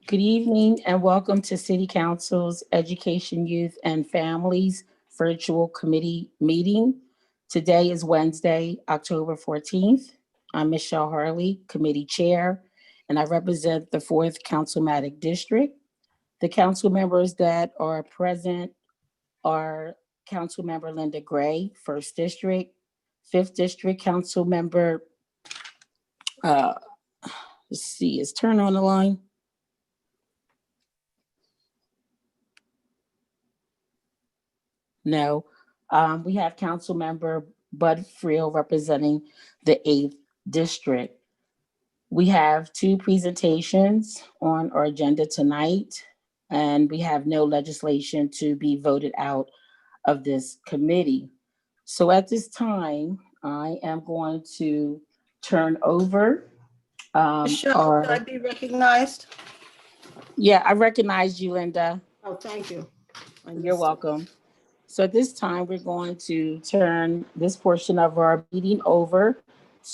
Good evening and welcome to City Council's Education, Youth, and Families Virtual Committee Meeting. Today is Wednesday, October 14th. I'm Michelle Harley, Committee Chair, and I represent the 4th Councilmatic District. The council members that are present are Councilmember Linda Gray, 1st District, 5th District Councilmember, uh, let's see, is Turner on the line? No. We have Council Member Bud Friel representing the 8th District. We have two presentations on our agenda tonight, and we have no legislation to be voted out of this committee. So at this time, I am going to turn over Michelle, could I be recognized? Yeah, I recognize you, Linda. Oh, thank you. You're welcome. So at this time, we're going to turn this portion of our meeting over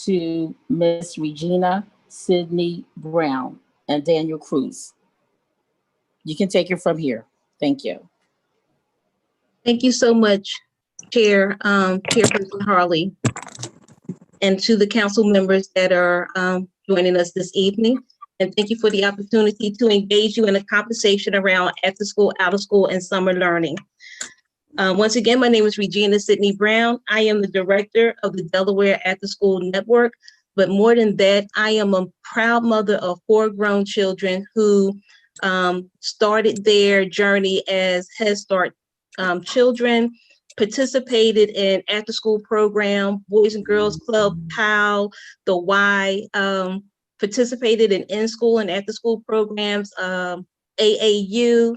to Miss Regina, Sidney-Brown, and Daniel Cruce. You can take it from here. Thank you. Thank you so much, Chairperson Harley, and to the council members that are joining us this evening. And thank you for the opportunity to engage you in a conversation around after school, out of school, and summer learning. Once again, my name is Regina Sidney-Brown. I am the director of the Delaware After School Network. But more than that, I am a proud mother of 4 grown children who started their journey as Head Start children, participated in after school program, Boys and Girls Club, POW, the Y, participated in school and after school programs, AAU,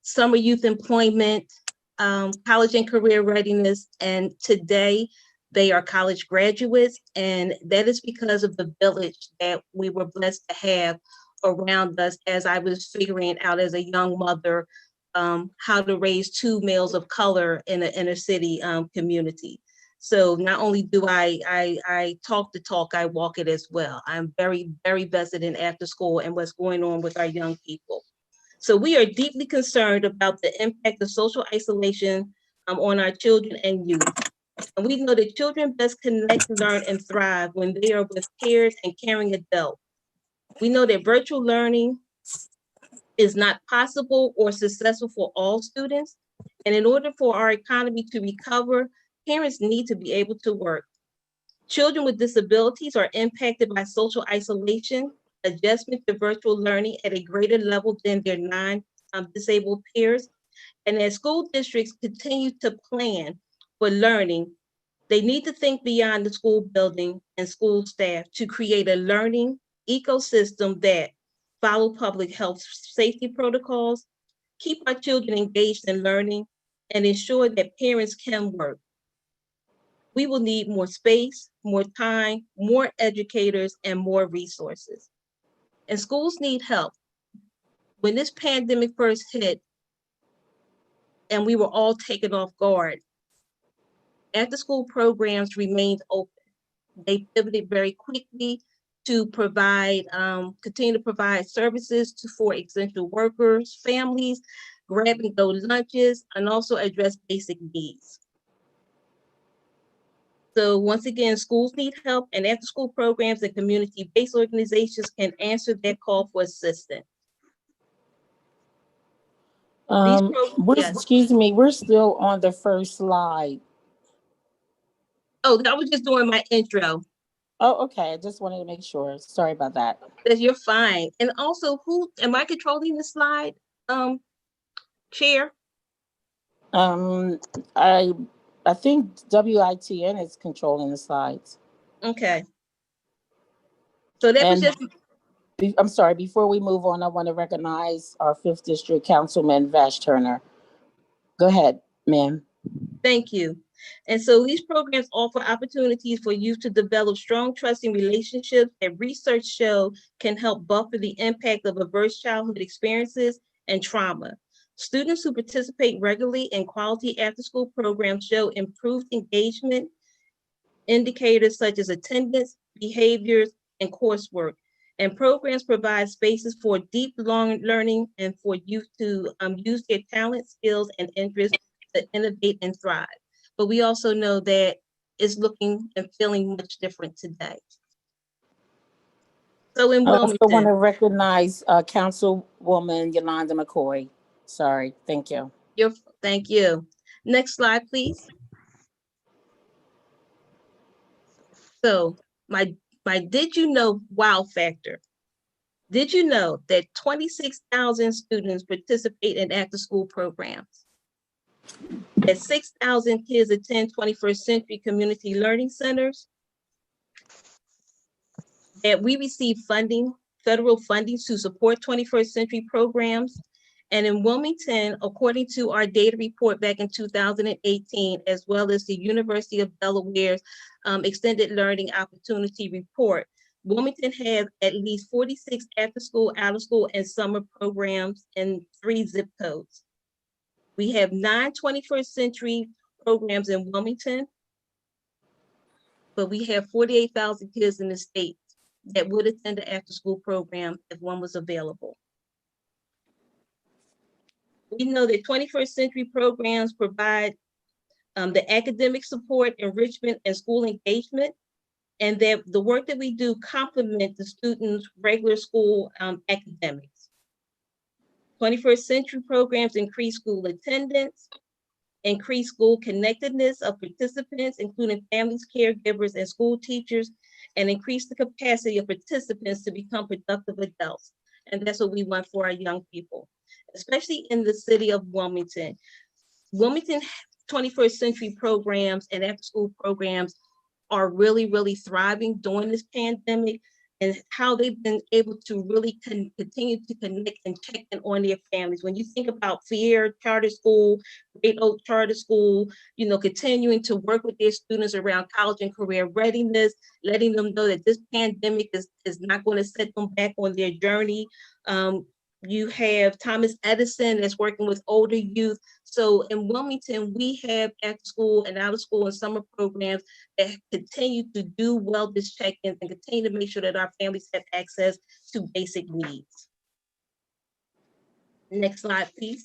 summer youth employment, college and career readiness, and today they are college graduates, and that is because of the village that we were blessed to have around us as I was figuring out as a young mother how to raise 2 males of color in an inner city community. So not only do I talk the talk, I walk it as well. I'm very, very vested in after school and what's going on with our young people. So we are deeply concerned about the impact of social isolation on our children and youth. And we know that children best connect, learn, and thrive when they are with peers and caring adults. We know that virtual learning is not possible or successful for all students. And in order for our economy to recover, parents need to be able to work. Children with disabilities are impacted by social isolation, adjustment to virtual learning at a greater level than their non-disabled peers. And as school districts continue to plan for learning, they need to think beyond the school building and school staff to create a learning ecosystem that follow public health safety protocols, keep our children engaged in learning, and ensure that parents can work. We will need more space, more time, more educators, and more resources. And schools need help. When this pandemic first hit and we were all taken off guard, after school programs remained open. They pivoted very quickly to provide, continue to provide services for essential workers, families, grab and go lunches, and also address basic needs. So once again, schools need help, and after school programs and community-based organizations can answer that call for assistance. Excuse me, we're still on the first slide. Oh, I was just doing my intro. Oh, okay. I just wanted to make sure. Sorry about that. You're fine. And also, who am I controlling the slide? Chair? I think WITN is controlling the slides. Okay. So that was just. I'm sorry, before we move on, I want to recognize our 5th District Councilman Vash Turner. Go ahead, ma'am. Thank you. And so these programs offer opportunities for youth to develop strong, trusting relationships that research show can help buffer the impact of adverse childhood experiences and trauma. Students who participate regularly in quality after-school programs show improved engagement indicators such as attendance, behaviors, and coursework. And programs provide spaces for deep learning and for youth to use their talent, skills, and interests to innovate and thrive. But we also know that it's looking and feeling much different today. So in I also want Wilmington, to recognize Councilwoman Yolanda McCoy. Sorry, thank you. Thank you. Next slide, please. So my did you know wow factor. Did you know that 26,000 students participate in after-school programs? That 6,000 kids attend 21st Century Community Learning Centers? That we receive funding, federal funding to support 21st century programs? And in Wilmington, according to our data report back in 2018, as well as the University of Delaware's Extended Learning Opportunity Report, Wilmington has at least 46 after-school, out-of-school, and summer programs in 3 zip codes. We have 9 21st century programs in Wilmington, but we have 48,000 kids in the state that would attend the after-school program if one was available. We know that 21st century programs provide the academic support, enrichment, and school engagement, and that the work that we do complement the students' regular school academics. 21st century programs increase school attendance, increase school connectedness of participants, including families, caregivers, and school teachers, and increase the capacity of participants to become productive adults. And that's what we want for our young people, especially in the city of Wilmington. Wilmington 21st century programs and after-school programs are really, really thriving during this pandemic, and how they've been able to really continue to connect and check in on their families. When you think about Fier Charter School, Great Oak Charter School, you know, continuing to work with their students around college and career readiness, letting them know that this pandemic is not going to set them back on their journey. You have Thomas Edison that's working with older youth. So in Wilmington, we have after school and out of school and summer programs that continue to do wellness check-ins and continue to make sure that our families have access to basic needs. Next slide, please.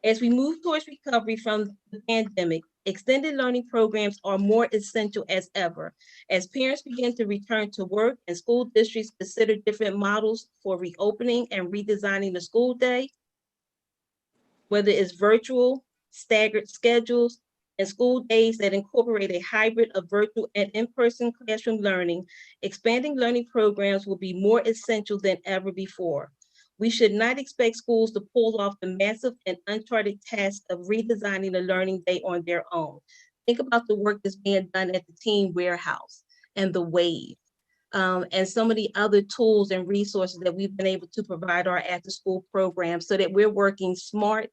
As we move towards recovery from the pandemic, extended learning programs are more essential as ever. As parents begin to return to work and school districts consider different models for reopening and redesigning the school day, whether it's virtual, staggered schedules, and school days that incorporate a hybrid of virtual and in-person classroom learning, expanding learning programs will be more essential than ever before. We should not expect schools to pull off the massive and uncharted task of redesigning the learning day on their own. Think about the work that's being done at the Team Warehouse and the WAVE, and some of the other tools and resources that we've been able to provide our after-school programs so that we're working smart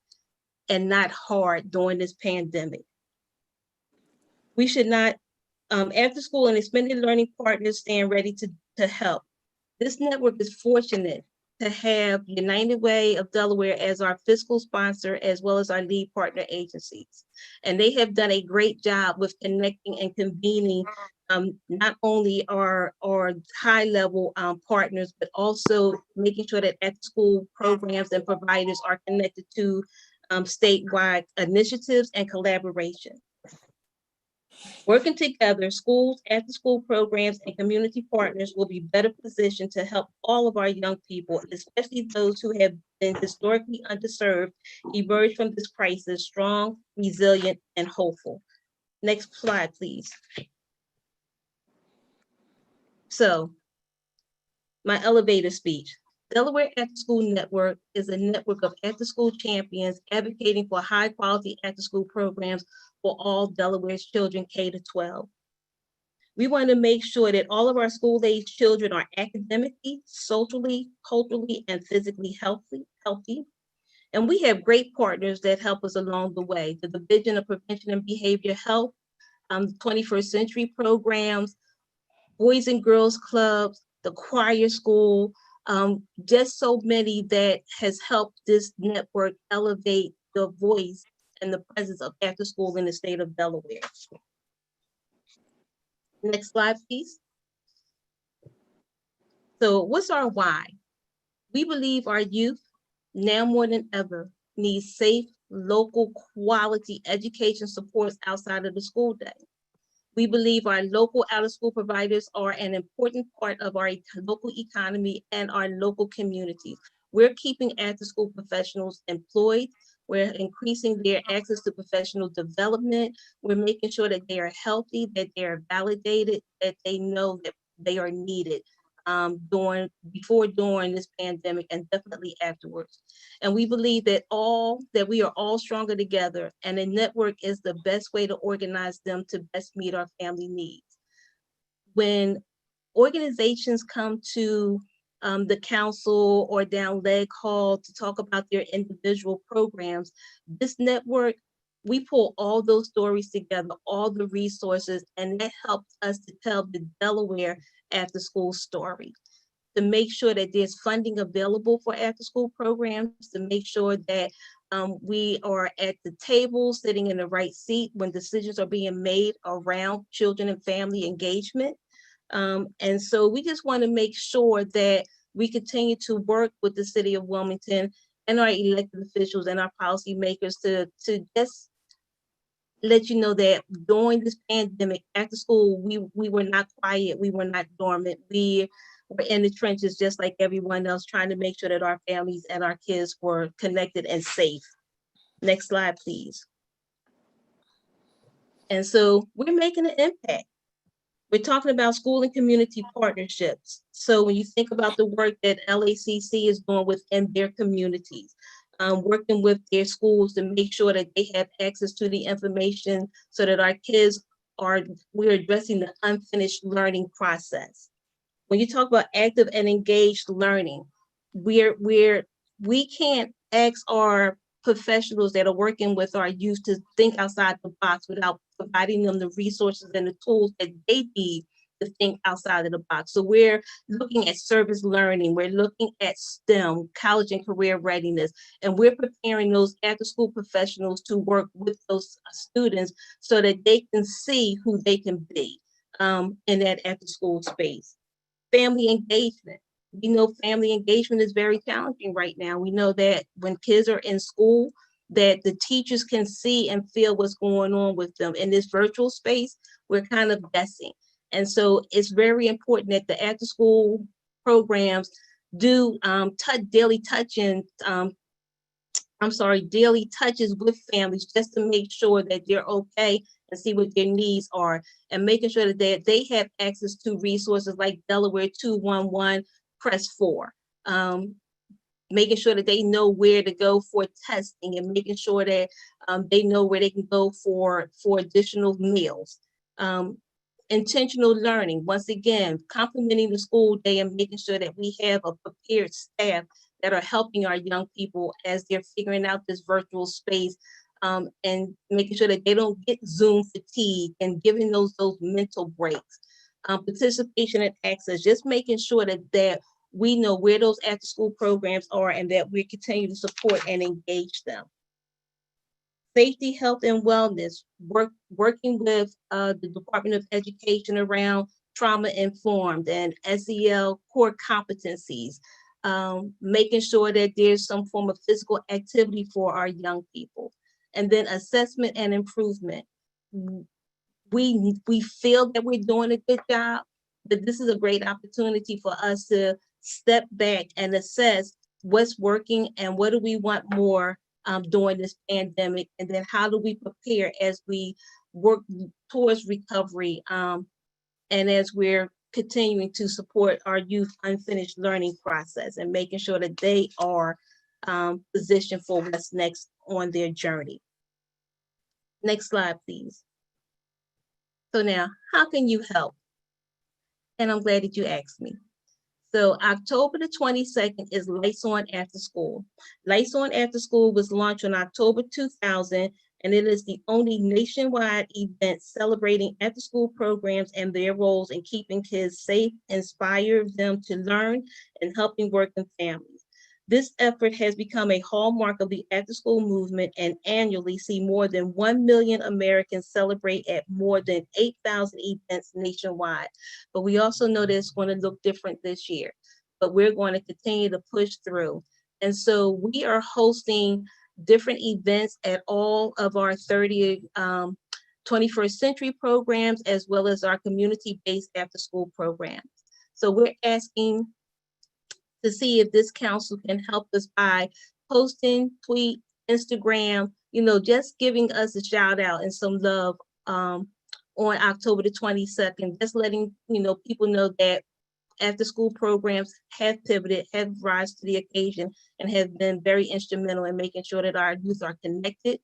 and not hard during this pandemic. We should not, after-school and extended learning partners stand ready to help. This network is fortunate to have United Way of Delaware as our fiscal sponsor, as well as our lead partner agencies. And they have done a great job with connecting and convening not only our high-level partners, but also making sure that after-school programs and providers are connected to statewide initiatives and collaboration. Working together, schools, after-school programs, and community partners will be better positioned to help all of our young people, especially those who have been historically underserved, emerge from this crisis strong, resilient, and hopeful. Next slide, please. So, my elevator speech. Delaware After-School Network is a network of after-school champions advocating for high-quality after-school programs for all Delaware's children K to 12. We want to make sure that all of our school-age children are academically, socially, culturally, and physically healthy. And we have great partners that help us along the way. The Division of Prevention and Behavior Health, 21st Century programs, Boys and Girls Clubs, the Choir School, just so many that has helped this network elevate the voice and the presence of after school in the state of Delaware. Next slide, please. So what's our why? We believe our youth, now more than ever, need safe, local, quality education supports outside of the school day. We believe our local out-of-school providers are an important part of our local economy and our local communities. We're keeping after-school professionals employed. We're increasing their access to professional development. We're making sure that they are healthy, that they are validated, that they know that they are needed during this pandemic, and definitely afterwards. And we believe that we are all stronger together, and a network is the best way to organize them to best meet our family needs. When organizations come to the council or down Leg Hall to talk about their individual programs, this network, we pull all those stories together, all the resources, and that helps us to tell the Delaware after school story, to make sure that there's funding available for after school programs, to make sure that we are at the table sitting in the right seat when decisions are being made around children and family engagement. And so we just want to make sure that we continue to work with the city of Wilmington and our elected officials and our policymakers to just let you know that during this pandemic, after school, we were not quiet, we were not dormant. We were in the trenches just like everyone else, trying to make sure that our families and our kids were connected and safe. Next slide, please. And so we're making an impact. We're talking about school and community partnerships. So when you think about the work that LACC is doing within their communities, working with their schools to make sure that they have access to the information so that our kids we're addressing the unfinished learning process. When you talk about active and engaged learning, we can't ask our professionals that are working with our youth to think outside the box without providing them the resources and the tools that they need to think outside of the box. So we're looking at service learning, we're looking at STEM, college and career readiness, and we're preparing those after-school professionals to work with those students so that they can see who they can be in that after-school space. Family engagement. We know family engagement is very challenging right now. We know that when kids are in school, that the teachers can see and feel what's going on with them. In this virtual space, we're kind of guessing. And so it's very important that the after school programs do daily touches with families just to make sure that they're okay and see what their needs are, and making sure that they have access to resources like Delaware 211 Press 4. Making sure that they know where to go for testing, and making sure that they know where they can go for additional meals. Intentional learning, once again, complementing the school day and making sure that we have a prepared staff that are helping our young people as they're figuring out this virtual space, and making sure that they don't get Zoom fatigue, and giving those mental breaks. Participation and access, just making sure that we know where those after school programs are and that we continue to support and engage them. Safety, health, and wellness, working with the Department of Education around trauma-informed and SEL core competencies, making sure that there's some form of physical activity for our young people. And then assessment and improvement. We feel that we're doing a good job, but this is a great opportunity for us to step back and assess what's working and what do we want more during this pandemic, and then how do we prepare as we work towards recovery, and as we're continuing to support our youth unfinished learning process and making sure that they are positioned for what's next on their journey. Next slide, please. So now, how can you help? And I'm glad that you asked me. So October the 22nd is Lights On After School. Lights On After School was launched on October 2000, and it is the only nationwide event celebrating after school programs and their roles in keeping kids safe, inspire them to learn, and helping working families. This effort has become a hallmark of the after-school movement and annually see more than 1 million Americans celebrate at more than 8,000 events nationwide. But we also know that it's going to look different this year, but we're going to continue to push through. And so we are hosting different events at all of our 30 21st century programs, as well as our community-based after-school programs. So we're asking to see if this council can help us by posting, tweet, Instagram, just giving us a shout out and some love on October the 22nd, just letting, people know that after school programs have pivoted, have rise to the occasion, and have been very instrumental in making sure that our youth are connected.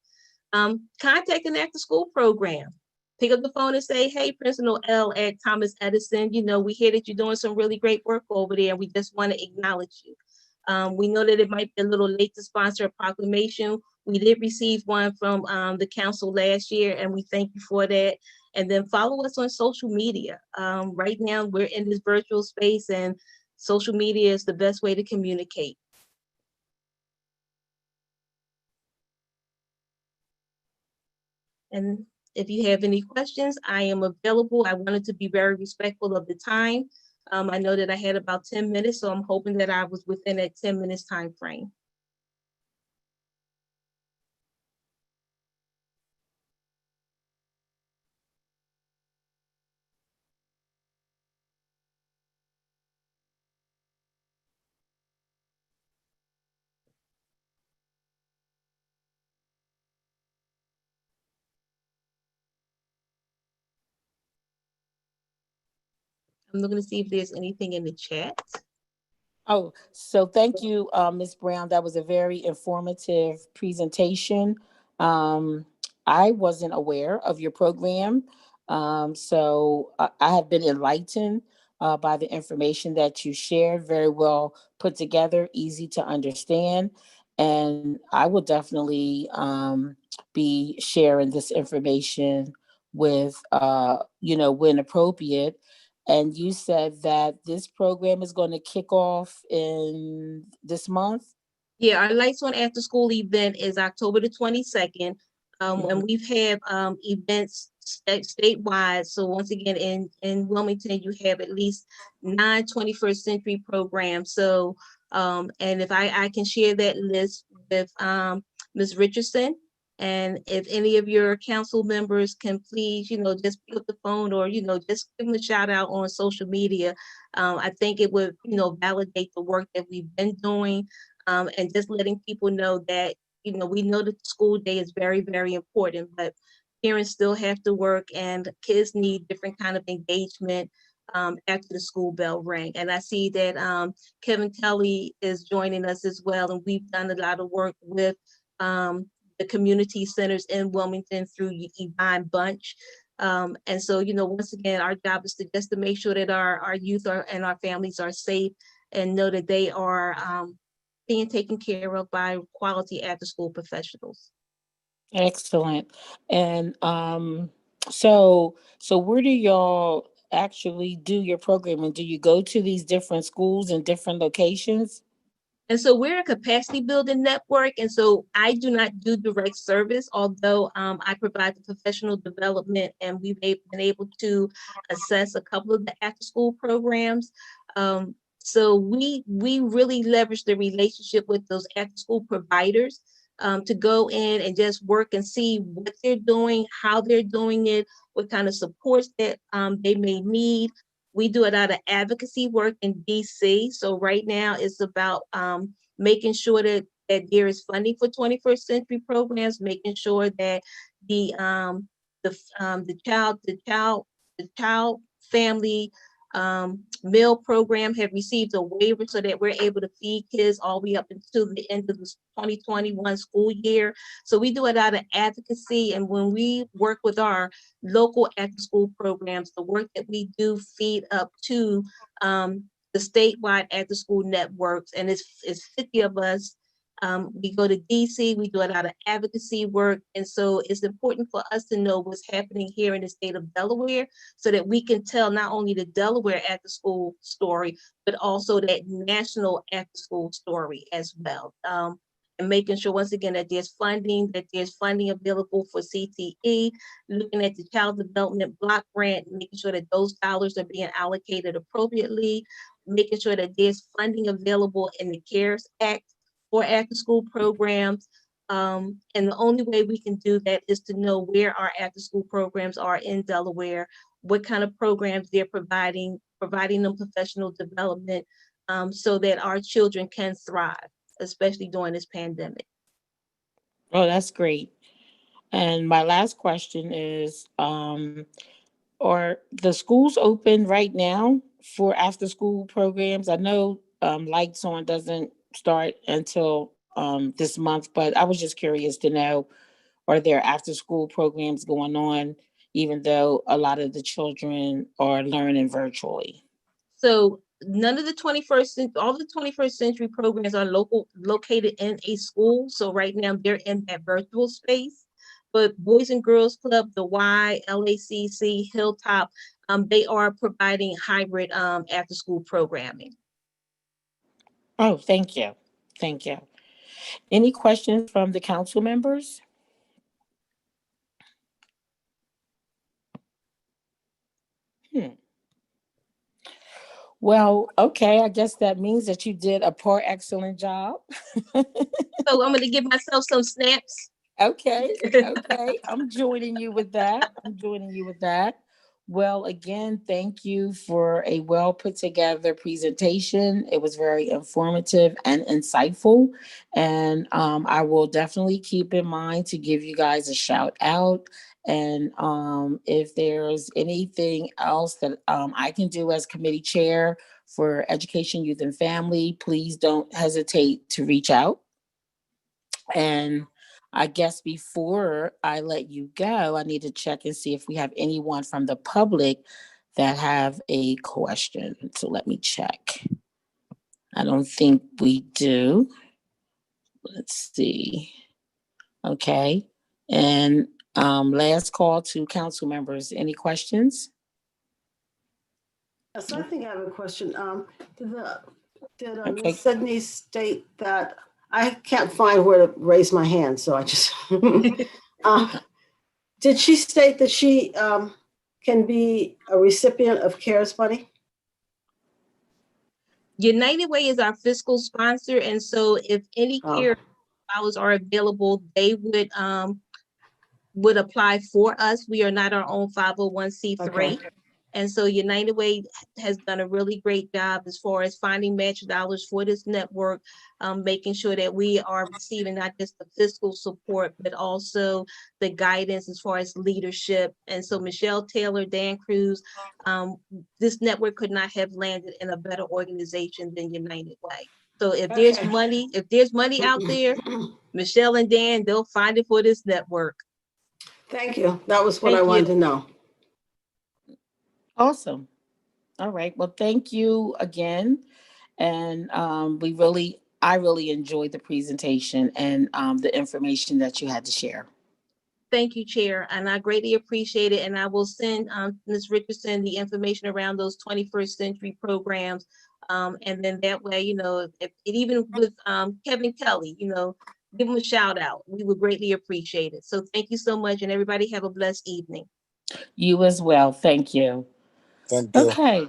Contact an after school program. Pick up the phone and say, hey, Principal L at Thomas Edison, we hear that you're doing some really great work over there, and we just want to acknowledge you. We know that it might be a little late to sponsor a proclamation. We did receive one from the council last year, and we thank you for that. And then follow us on social media. Right now, we're in this virtual space, and social media is the best way to communicate. And if you have any questions, I am available. I wanted to be very respectful of the time. I know that I had about 10 minutes, so I'm hoping that I was within that 10 minutes time frame. I'm looking to see if there's anything in the chat. Oh, so thank you, Ms. Brown. That was a very informative presentation. I wasn't aware of your program, so I have been enlightened by the information that you shared. Very well put together, easy to understand, and I will definitely be sharing this information with, when appropriate. And you said that this program is going to kick off in this month? Yeah, our Lights On After School event is October the 22nd. And we've had events statewide. So once again, in Wilmington, you have at least 9 21st century programs. So, and if I can share that list with Ms. Richardson, and if any of your council members can please, just pick up the phone or, just give them a shout out on social media. I think it would, validate the work that we've been doing, and just letting people know that, we know that the school day is very, very important, but parents still have to work and kids need different kind of engagement after the school bell ring. And I see that Kevin Kelley is joining us as well. And we've done a lot of work with the community centers in Wilmington through Yvonne Bunch. And so, once again, our job is to make sure that our youth and our families are safe and know that they are being taken care of by quality after school professionals. Excellent. And so where do y'all actually do your programming? Do you go to these different schools in different locations? And so we're a capacity building network. And so I do not do direct service, although I provide the professional development, and we've been able to assess a couple of the after school programs. So we really leverage the relationship with those after school providers to go in and just work and see what they're doing, how they're doing it, what kind of supports that they may need. We do a lot of advocacy work in DC. So right now it's about making sure that there is funding for 21st century programs, making sure that the child family meal program have received a waiver so that we're able to feed kids all the way up until the end of the 2021 school year. So we do a lot of advocacy, and when we work with our local after school programs, the work that we do feed up to the statewide after school networks, and it's 50 of us We go to DC, we do a lot of advocacy work. And so it's important for us to know what's happening here in the state of Delaware so that we can tell not only the Delaware after school story, but also that national after school story as well. And making sure, once again, that there's funding available for CTE, looking at the child development block grant, making sure that those dollars are being allocated appropriately, making sure that there's funding available in the CARES Act for after school programs. And the only way we can do that is to know where our after school programs are in Delaware, what kind of programs they're providing them professional development, so that our children can thrive, especially during this pandemic. Oh, that's great. And my last question is, are the schools open right now for after school programs? I know Lights On doesn't start until this month, but I was just curious to know, are there after school programs going on, even though a lot of the children are learning virtually? So none of the all the 21st century programs are located in a school. So right now they're in that virtual space. But Boys and Girls Club, the Y, LACC, Hilltop, they are providing hybrid after school programming. Oh, thank you. Thank you. Any questions from the council members? Well, okay, I guess that means that you did a poor excellent job. So I'm going to give myself some snaps. Okay, I'm joining you with that. Well, again, thank you for a well put together presentation. It was very informative and insightful. And I will definitely keep in mind to give you guys a shout out. And if there's anything else that I can do as committee chair for education, youth, and family, please don't hesitate to reach out. And I guess before I let you go, I need to check and see if we have anyone from the public that have a question. So let me check. I don't think we do. Let's see. Okay. And last call to council members. Any questions? Yes, I think I have a question. Did Okay. Ms. Sidney state that I can't find where to raise my hand, so I just did she state that she can be a recipient of CARES money? United Way is our fiscal sponsor, and so if any CARES dollars are available, they would apply for us. We are not our own 501c3. Okay. And so United Way has done a really great job as far as finding match dollars for this network, making sure that we are receiving not just the fiscal support, but also the guidance as far as leadership. And so Michelle Taylor, Dan Cruce, this network could not have landed in a better organization than United Way. So if there's money out there, Michelle and Dan, they'll find it for this network. Thank you. That was what I wanted to know. Awesome. All right. Well, thank you again. And I really enjoyed the presentation and the information that you had to share. Thank you, Chair, and I greatly appreciate it. And I will send Ms. Richardson the information around those 21st century programs. And then that way, even with Kevin Kelley, give him a shout out. We would greatly appreciate it. So thank you so much, and everybody have a blessed evening. You as well. Thank you. Thank you. Okay,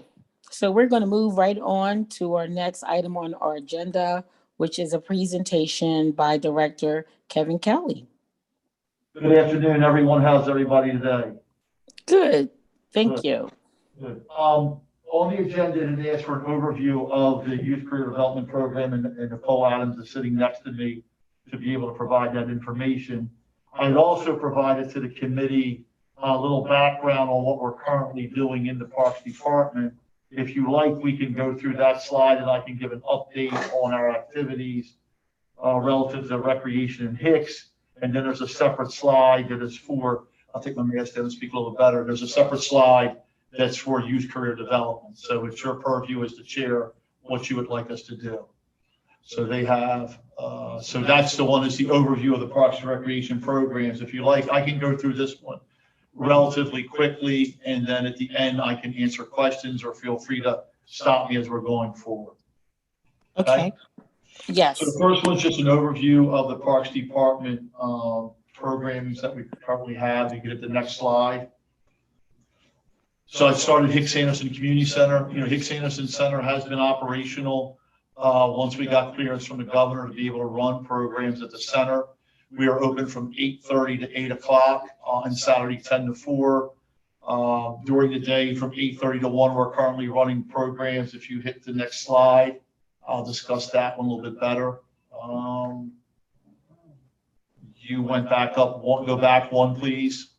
so we're going to move right on to our next item on our agenda, which is a presentation by Director Kevin Kelley. Good afternoon, everyone. How's everybody today? Good. Thank you. Good. On the agenda, it asks for an overview of the Youth Career Development Program, and Nicole Adams is sitting next to me to be able to provide that information. I'd also provided to the committee a little background on what we're currently doing in the Parks Department. If you like, we can go through that slide and I can give an update on our activities relative to recreation in Hicks. And then there's a separate slide that is for, I'll take my mask down and speak a little bit better. There's a separate slide that's for youth career development. So it's your purview as the chair, what you would like us to do. So they have, so that's the one that's the overview of the Parks and Recreation programs. If you like, I can go through this one relatively quickly, and then at the end, I can answer questions, or feel free to stop me as we're going forward. Okay. Yes. So the first one's just an overview of the Parks Department programs that we currently have. You get at the next slide. So I started Hicks Anderson Community Center. You know, Hicks Anderson Center has been operational once we got clearance from the governor to be able to run programs at the center. We are open from 8:30 to 8 o'clock on Saturday, 10 to 4. During the day from 8:30 to 1, we're currently running programs. If you hit the next slide, I'll discuss that one a little bit better. You went back up, go back one, please.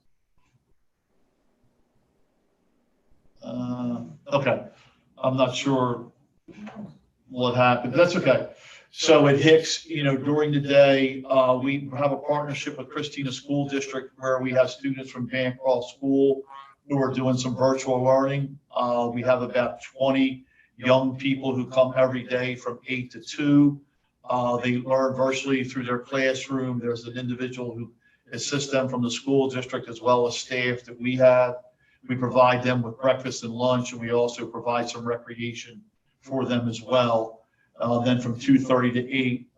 Okay, I'm not sure what happened, but that's okay. So at Hicks, you know, during the day, we have a partnership with Christina School District where we have students from Bancroft School who are doing some virtual learning. We have about 20 young people who come every day from 8 to 2. They learn virtually through their classroom. There's an individual who assists them from the school district, as well as staff that we have. We provide them with breakfast and lunch, and we also provide some recreation for them as well. Then from 2:30 to 8,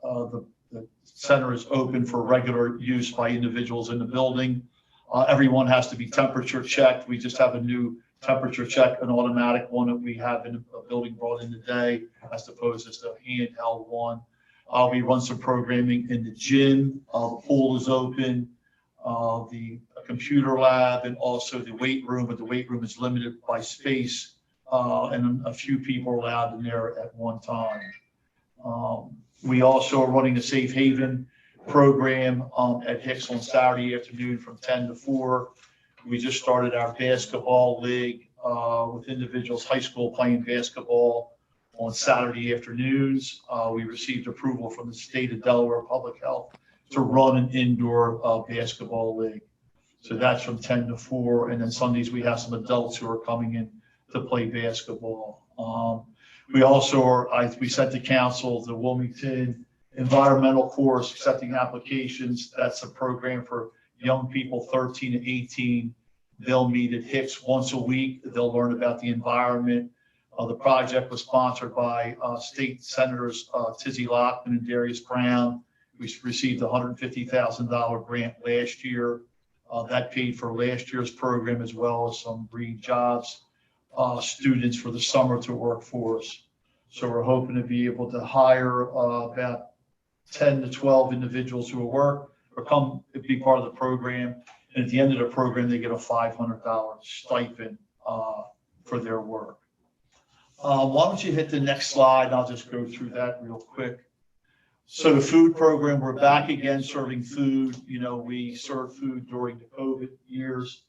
the center is open for regular use by individuals in the building. Everyone has to be temperature checked. We just have a new temperature check, an automatic one that we have in a building brought in today, as opposed to the handheld one. We run some programming in the gym. The pool is open. The computer lab, and also the weight room, but the weight room is limited by space, and a few people are allowed in there at one time. We also are running a Safe Haven program at Hicks on Saturday afternoon from 10 to 4. We just started our basketball league with individuals, high school, playing basketball on Saturday afternoons. We received approval from the state of Delaware Public Health to run an indoor basketball league. So that's from 10 to 4. And then Sundays, we have some adults who are coming in to play basketball. We also we sent to council the Wilmington environmental course, accepting applications. That's a program for young people 13 to 18. They'll meet at Hicks once a week. They'll learn about the environment. The project was sponsored by state senators Tizzy Lockman and Darius Brown. We received a $150,000 grant last year. That paid for last year's program, as well as some green jobs students for the summer to work for us. So we're hoping to be able to hire about 10 to 12 individuals who will work or come to be part of the program. And at the end of the program, they get a $500 stipend for their work. Why don't you hit the next slide, and I'll just go through that real quick. So the food program, we're back again serving food. You know, we served food during the COVID years.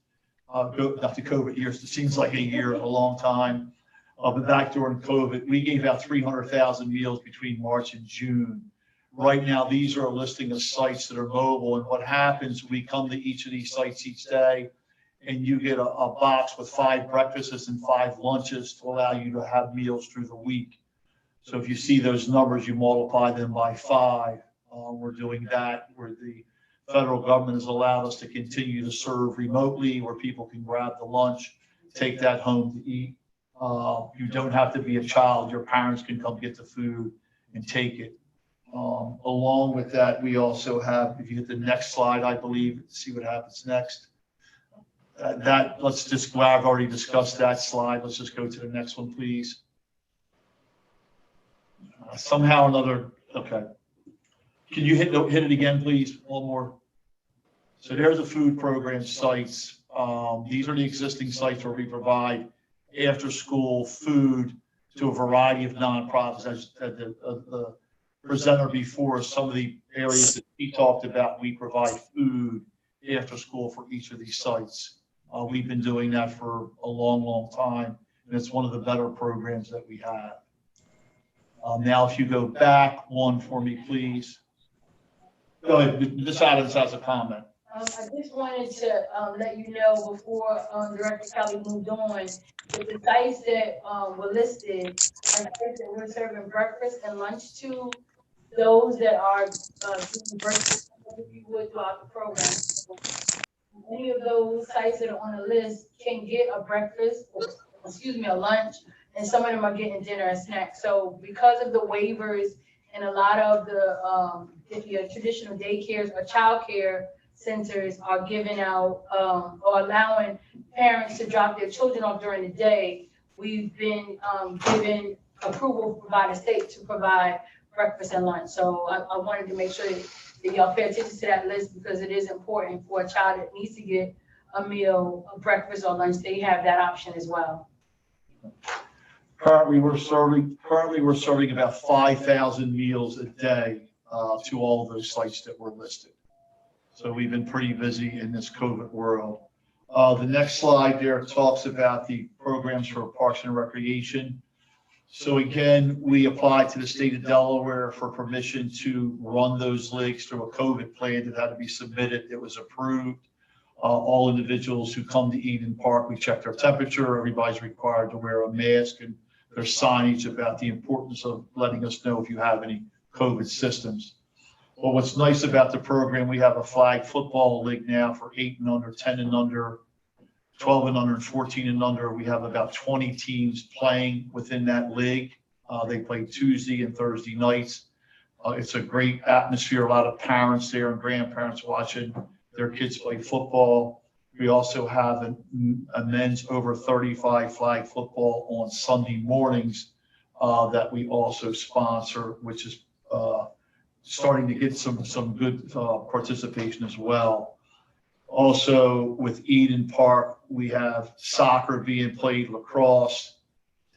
Not the COVID years, it seems like a year, a long time. But back during COVID, we gave out 300,000 meals between March and June. Right now, these are a listing of sites that are mobile. And what happens, we come to each of these sites each day, and you get a box with 5 breakfasts and 5 lunches to allow you to have meals through the week. So if you see those numbers, you multiply them by 5. We're doing that where the federal government has allowed us to continue to serve remotely, where people can grab the lunch, take that home to eat. You don't have to be a child. Your parents can come get the food and take it. Along with that, we also have, if you hit the next slide, I believe, see what happens next. Let's just go, I've already discussed that slide. Let's just go to the next one, please. Somehow or another, okay. Can you hit it again, please? One more. So there's the food program sites. These are the existing sites where we provide after-school food to a variety of nonprofits. As the presenter before, some of the areas that he talked about, we provide food after school for each of these sites. We've been doing that for a long, long time, and it's one of the better programs that we have. Now, if you go back one for me, please. Go ahead. Ms. Adams has a comment. I just wanted to let you know before Director Kelley moved on, that the sites that were listed are sites that we're serving breakfast and lunch to those that are, doing breakfast, if you would, throughout the program. So any of those sites that are on the list can get a breakfast, or, excuse me, a lunch, and some of them are getting dinner and snacks. So because of the waivers and a lot of the, if your traditional daycares or childcare centers are giving out, or allowing parents to drop their children off during the day, we've been, given approval by the state to provide breakfast and lunch. So I wanted to make sure that y'all pay attention to that list, because it is important for a child that needs to get a meal, a breakfast or lunch, they have that option as well. Currently, we're serving about 5,000 meals a day to all of those sites that were listed. So we've been pretty busy in this COVID world. The next slide there talks about the programs for Parks and Recreation. So again, we applied to the state of Delaware for permission to run those leagues through a COVID plan that had to be submitted. It was approved. All individuals who come to Eden Park, we check their temperature. Everybody's required to wear a mask, and there's signage about the importance of letting us know if you have any COVID systems. Well, what's nice about the program, we have a flag football league now for 8 and under, 10 and under, 12 and under, and 14 and under. We have about 20 teams playing within that league. They play Tuesday and Thursday nights. It's a great atmosphere, a lot of parents there and grandparents watching their kids play football. We also have a men's over 35 flag football on Sunday mornings that we also sponsor, which is starting to get some good participation as well. Also with Eden Park, we have soccer being played, lacrosse,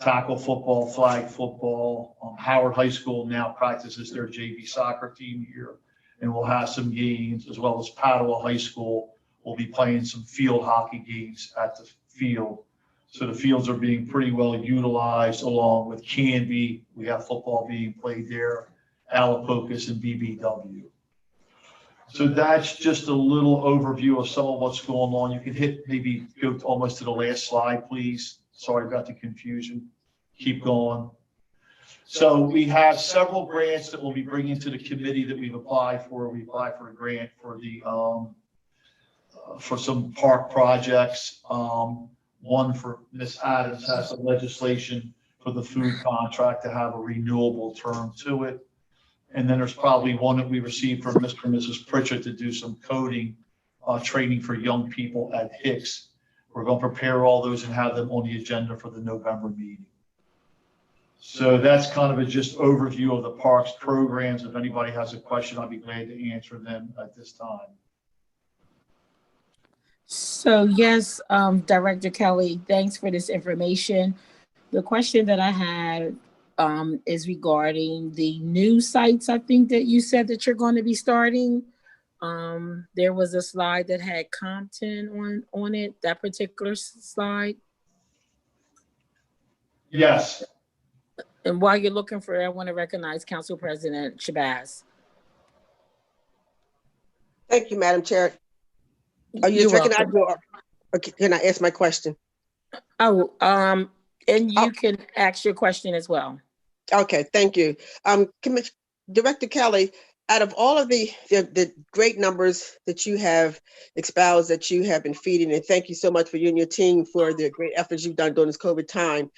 tackle football, flag football. Howard High School now practices their JV soccer team here, and we'll have some games, as well as Padua High School will be playing some field hockey games at the field. So the fields are being pretty well utilized, along with Canby. We have football being played there, Alapocus and BBW. So that's just a little overview of some of what's going on. You can maybe go almost to the last slide, please. Sorry about the confusion. Keep going. So we have several grants that we'll be bringing to the committee that we've applied for. We applied for a grant for the for some park projects. One for Ms. Adams has some legislation for the food contract to have a renewable term to it. And then there's probably one that we received from Mr. and Mrs. Pritchett to do some coding training for young people at Hicks. We're going to prepare all those and have them on the agenda for the November meeting. So that's kind of a just overview of the parks programs. If anybody has a question, I'd be glad to answer them at this time. So yes, Director Kelley, thanks for this information. The question that I had is regarding the new sites. I think that you said that you're going to be starting. There was a slide that had Compton on it, that particular slide. Yes. And while you're looking for it, I want to recognize Council President Shabazz. Thank you, Madam Chair. Are you recognized, or can I ask my question? Oh, and you can ask your question as well. Okay, thank you. Director Kelley, out of all of the great numbers that you have espoused, that you have been feeding, and thank you so much for you and your team for the great efforts you've done during this COVID time.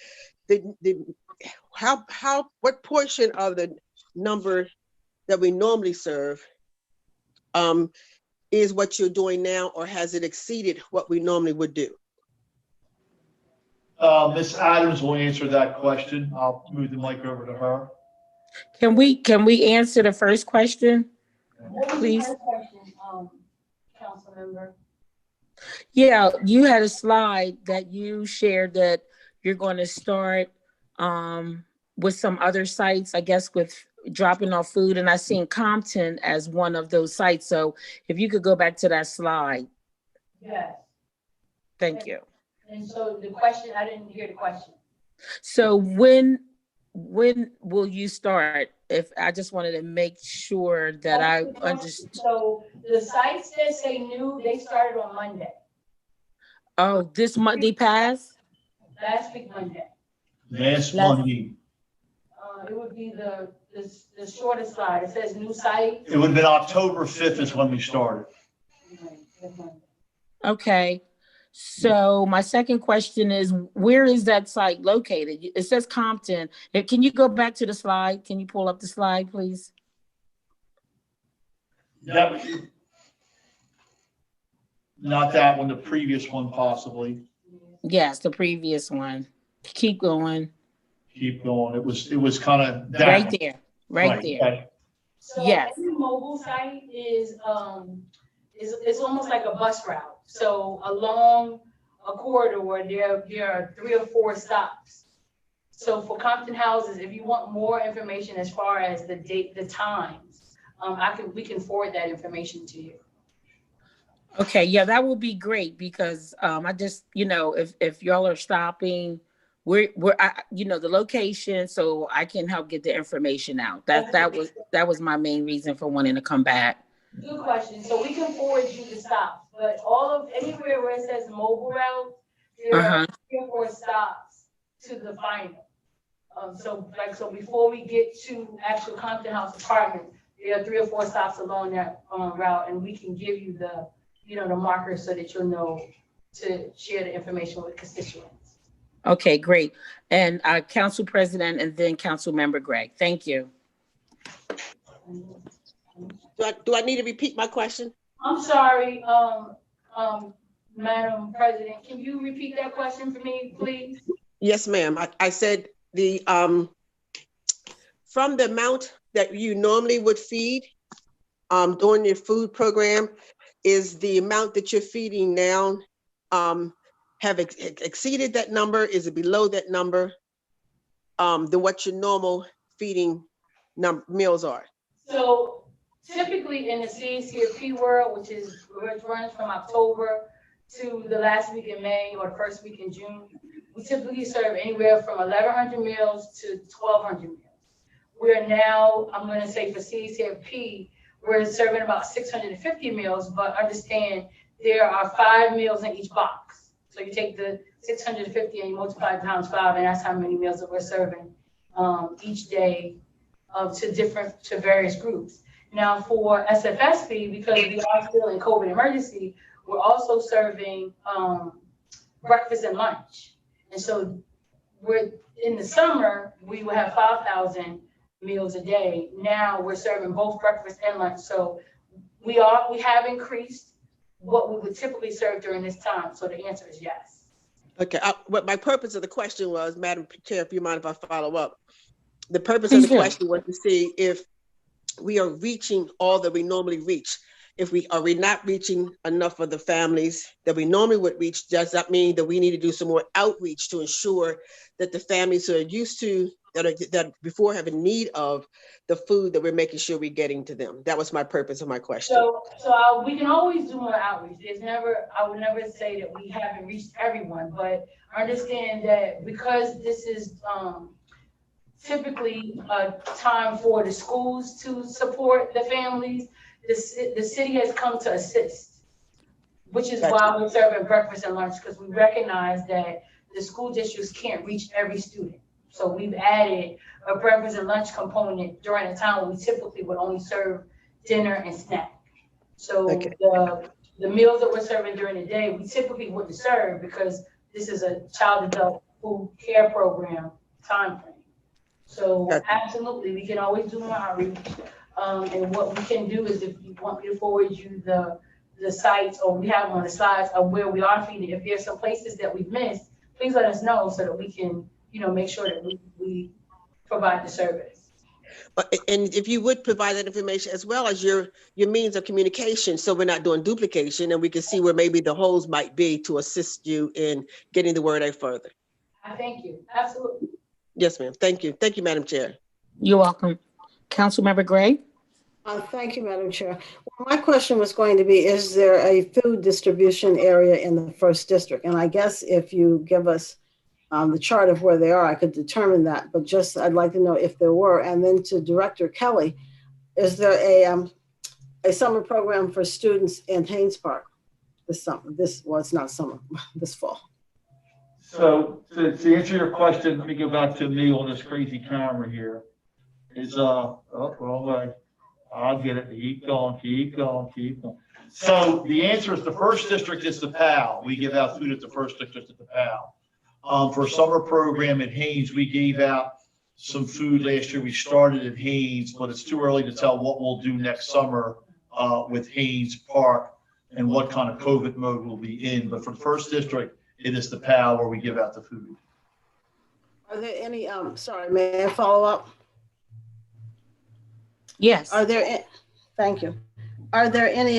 What portion of the number that we normally serve is what you're doing now, or has it exceeded what we normally would do? Ms. Adams will answer that question. I'll move the mic over to her. Can we answer the first question, please? Council member. Yeah, you had a slide that you shared that you're going to start with some other sites, I guess, with dropping off food, and I seen Compton as one of those sites. So if you could go back to that slide. Yes. Thank you. And so the question, I didn't hear the question. So when will you start? If I just wanted to make sure that I understood. So the sites that say new, they started on Monday. Oh, this Monday passed? Last week, Monday. Last Monday. It would be the the shorter slide. It says new site. It would have been October 5th is when we started. Okay. So my second question is, where is that site located? It says Compton. Can you go back to the slide? Can you pull up the slide, please? That was, not that one, the previous one possibly. Yes, the previous one. Keep going. Keep going. It was kind of that. Right there, right there. Okay. So Yes. any mobile site is almost like a bus route. So along a corridor, there are 3 or 4 stops. So for Compton houses, if you want more information as far as the date, the times, we can forward that information to you. Okay, yeah, that would be great because I just, if y'all are stopping, we're the location, so I can help get the information out. That was my main reason for wanting to come back. Good question. So we can forward you the stops, but anywhere where it says mobile route, there are 3 or 4 stops to the final. So before we get to actual Compton House apartment, there are 3 or 4 stops along that route, and we can give you the markers so that you'll know to share the information with constituents. Okay, great. And Council President and then Council Member Gregg. Thank you. Do I need to repeat my question? I'm sorry, Madam President, can you repeat that question for me, please? Yes, ma'am. I said from the amount that you normally would feed during your food program, is the amount that you're feeding now have exceeded that number? Is it below that number than what your normal feeding meals are? So typically in the CCFP world, which runs from October to the last week in May or the first week in June, we typically serve anywhere from 1,100 meals to 1,200 meals. We're now, I'm going to say for CCFP, we're serving about 650 meals, but understand there are 5 meals in each box. So you take the 650 and you multiply times 5, and that's how many meals that we're serving each day to various groups. Now for SFSP, because we are still in COVID emergency, we're also serving breakfast and lunch. And so in the summer, we will have 5,000 meals a day. Now we're serving both breakfast and lunch. So we have increased what we would typically serve during this time. So the answer is yes. Okay, what my purpose of the question was, Madam Chair, if you mind if I follow up, the purpose of the question was to see if we are reaching all that we normally reach. If we are not reaching enough of the families that we normally would reach, does that mean that we need to do some more outreach to ensure that the families who are used to, that before have a need of the food, that we're making sure we're getting to them? That was my purpose of my question. So we can always do more outreach. I would never say that we haven't reached everyone, but understand that because this is typically a time for the schools to support the families, the city has come to assist, which is why we're serving breakfast and lunch, because we recognize that the school districts can't reach every student. So we've added a breakfast and lunch component during a time when we typically would only serve dinner and snack. So the meals that we're serving during the day, we typically wouldn't serve because this is a child adult food care program time frame. So absolutely, we can always do more outreach. And what we can do is, if you want me to forward you the sites, or we have on the slides of where we are feeding, if there's some places that we've missed, please let us know so that we can, make sure that we provide the service. And if you would provide that information as well as your means of communication, so we're not doing duplication, and we can see where maybe the holes might be to assist you in getting the word out further. I thank you. Absolutely. Yes, ma'am. Thank you. Thank you, Madam Chair. You're welcome. Councilmember Gray? Thank you, Madam Chair. Well, my question was going to be, is there a food distribution area in the 1st District? And I guess if you give us the chart of where they are, I could determine that, but just I'd like to know if there were. And then to Director Kelley, is there a summer program for students in Haynes Park this summer? It's not summer, this fall. So to answer your question, let me go back to me on this crazy camera here. is, oh, wrong way. I'll get it. Keep going, keep going, keep going. So the answer is the first district is the PAL. We give out food at the first district at the PAL. For summer program at Haynes, we gave out some food last year. We started at Haynes, but it's too early to tell what we'll do next summer with Haynes Park and what kind of COVID mode we'll be in. But for the first district, it is the PAL where we give out the food. Are there any, sorry, may I follow up? Yes. Thank you. Are there any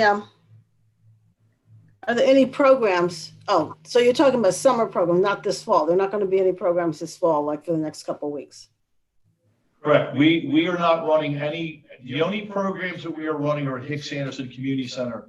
programs? Oh, so you're talking about summer program, not this fall. There are not going to be any programs this fall, like for the next couple of weeks. Correct. We are not running any, the only programs that we are running are at Hicks Anderson Community Center.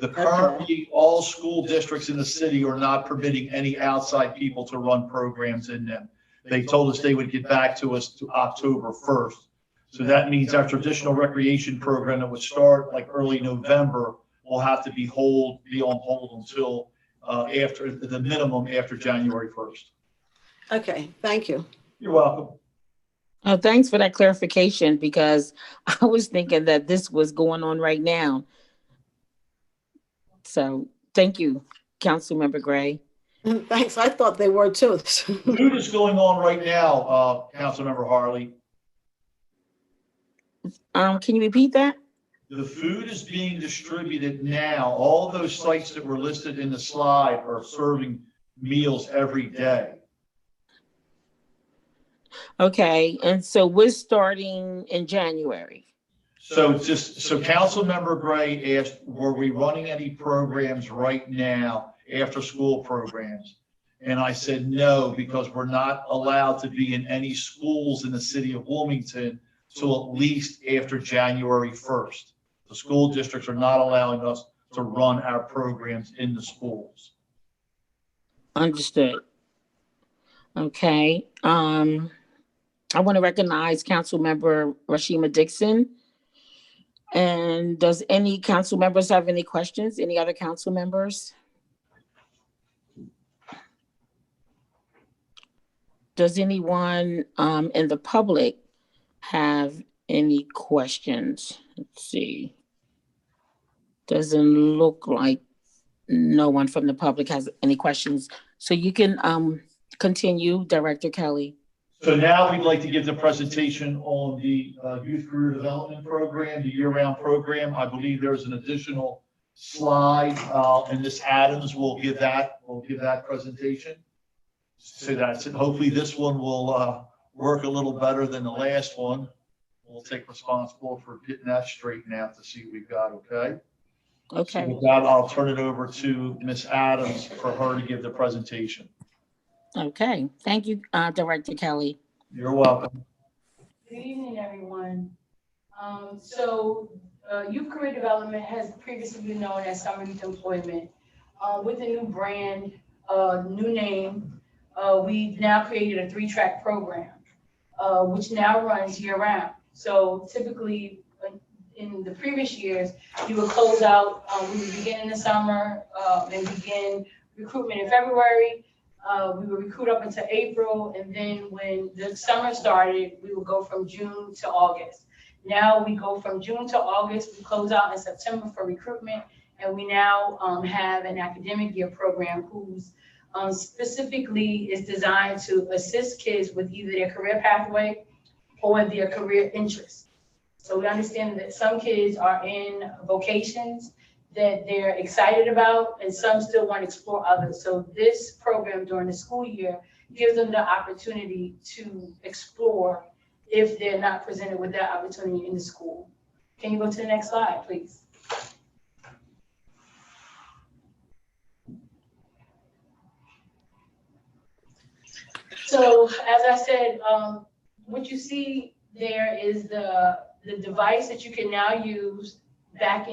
Currently, all school districts in the city are not permitting any outside people to run programs in them. They told us they would get back to us to October 1st. So that means our traditional recreation program that would start like early November will have to be on hold until after the minimum after January 1st. Okay, thank you. You're welcome. Oh, thanks for that clarification, because I was thinking that this was going on right now. So thank you, Councilmember Gray. Thanks. I thought they were too. Food is going on right now, Councilmember Harley. Can you repeat that? The food is being distributed now. All those sites that were listed in the slide are serving meals every day. Okay, and so we're starting in January. So Councilmember Gray asked, were we running any programs right now, after school programs? And I said no, because we're not allowed to be in any schools in the city of Wilmington till at least after January 1st. The school districts are not allowing us to run our programs in the schools. Understood. Okay. I want to recognize Councilmember Regina Dixon. And does any council members have any questions? Any other council members? Does anyone in the public have any questions? Let's see. Doesn't look like no one from the public has any questions. So you can continue, Director Kelley. So now we'd like to give the presentation on the Youth Career Development Program, the year-round program. I believe there's an additional slide, and Ms. Adams will give that presentation. So that's it. Hopefully this one will work a little better than the last one. We'll take responsibility for getting that straightened out to see what we've got, okay? Okay. So with that, I'll turn it over to Ms. Adams for her to give the presentation. Okay. Thank you, Director Kelley. You're welcome. Good evening, everyone. Youth Career Development has previously been known as Summer Youth Employment. With the new brand, new name, we now created a 3-track program, which now runs year-round. So typically, in the previous years, you would close out, we would begin in the summer and begin recruitment in February. We would recruit up until April, and then when the summer started, we would go from June to August. Now we go from June to August, we close out in September for recruitment, and we now have an academic year program whose specifically is designed to assist kids with either their career pathway or their career interests. So we understand that some kids are in vocations that they're excited about, and some still want to explore others. So this program during the school year gives them the opportunity to explore if they're not presented with that opportunity in the school. Can you go to the next slide, please? So as I said, what you see there is the device that you can now use. Back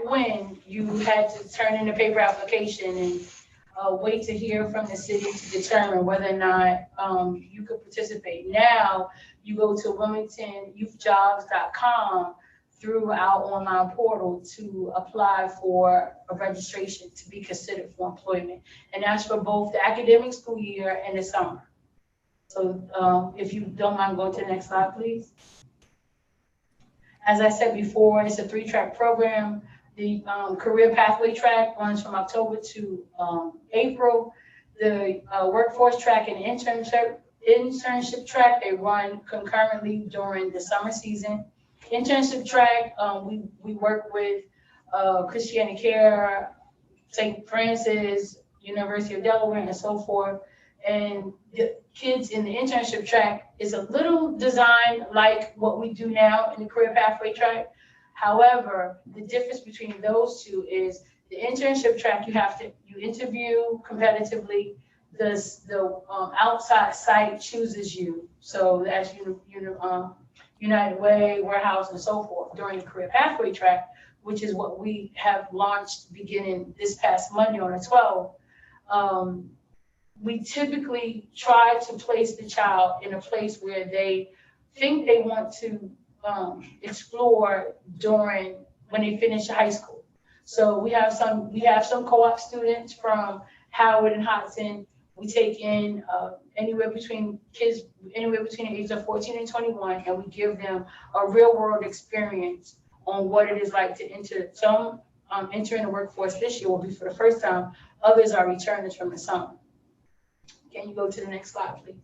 when you had to turn in a paper application and wait to hear from the city to determine whether or not you could participate. Now you go to WilmingtonYouthJobs.com through our online portal to apply for a registration to be considered for employment. And that's for both the academic school year and the summer. So if you don't mind going to the next slide, please. As I said before, it's a 3-track program. The career pathway track runs from October to April. The workforce track and internship track, they run concurrently during the summer season. Internship track, we work with Christiana Care, St. Francis, University of Delaware, and so forth. And the kids in the internship track is a little designed like what we do now in the career pathway track. However, the difference between those two is the internship track, you interview competitively. The outside site chooses you. So that's United Way, Warehouse, and so forth. During the career pathway track, which is what we have launched beginning this past Monday on the 12th, we typically try to place the child in a place where they think they want to explore when they finish high school. So we have some co-op students from Howard and Hudson. We take in anywhere between the ages of 14 and 21, and we give them a real world experience on what it is like to enter. Some entering the workforce this year will be for the first time. Others are returners from the summer. Can you go to the next slide, please?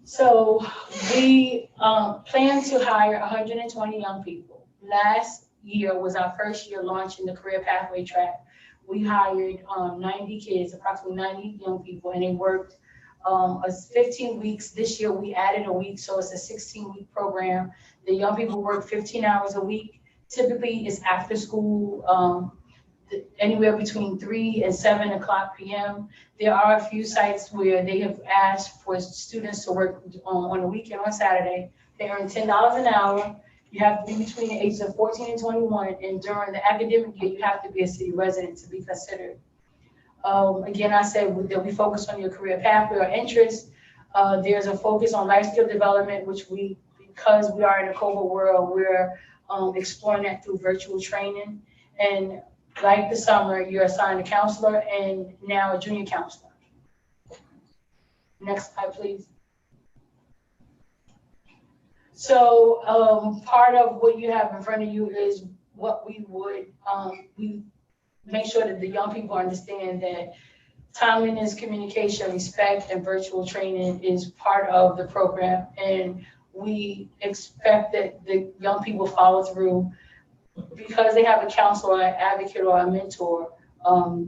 So we plan to hire 120 young people. Last year was our first year launching the career pathway track. We hired 90 kids, approximately 90 young people, and they worked 15 weeks. This year we added a week, so it's a 16-week program. The young people work 15 hours a week. Typically it's after school, anywhere between 3 and 7 o'clock p.m. There are a few sites where they have asked for students to work on a weekend on Saturday. They earn $10 an hour. You have to be between the ages of 14 and 21, and during the academic year, you have to be a city resident to be considered. Again, I said that we focus on your career pathway or interest. There's a focus on life skill development, which because we are in a COVID world, we're exploring that through virtual training. And like the summer, you're assigned a counselor and now a junior counselor. Next slide, please. So part of what you have in front of you is what we make sure that the young people understand that timeliness, communication, respect, and virtual training is part of the program. And we expect that the young people follow through. Because they have a counselor, an advocate, or a mentor,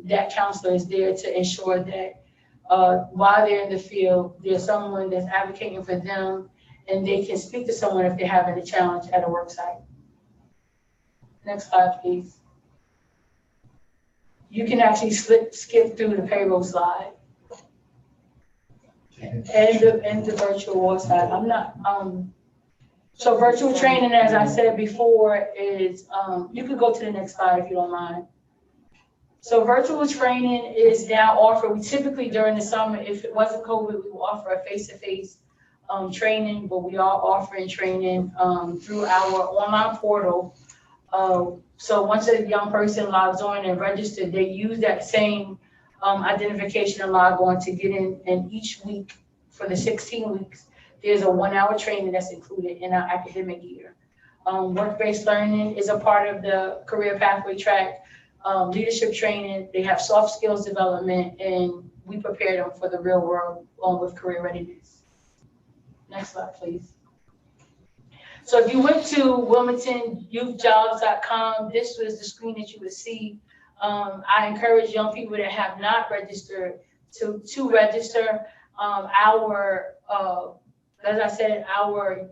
that counselor is there to ensure that while they're in the field, there's someone that's advocating for them, and they can speak to someone if they're having a challenge at a work site. Next slide, please. You can actually skip through the payroll slide and the virtual war slide. I'm not. So virtual training, as I said before, is, you could go to the next slide if you don't mind. So virtual training is now offered. We typically during the summer, if it wasn't COVID, we would offer a face-to-face training, but we are offering training through our online portal. So once a young person logs on and registered, they use that same identification and log on to get in, and each week for the 16 weeks, there's a 1-hour training that's included in our academic year. Work-based learning is a part of the career pathway track. Leadership training, they have soft skills development, and we prepare them for the real world with career readiness. Next slide, please. So if you went to WilmingtonYouthJobs.com, this was the screen that you would see. I encourage young people that have not registered to register. As I said, our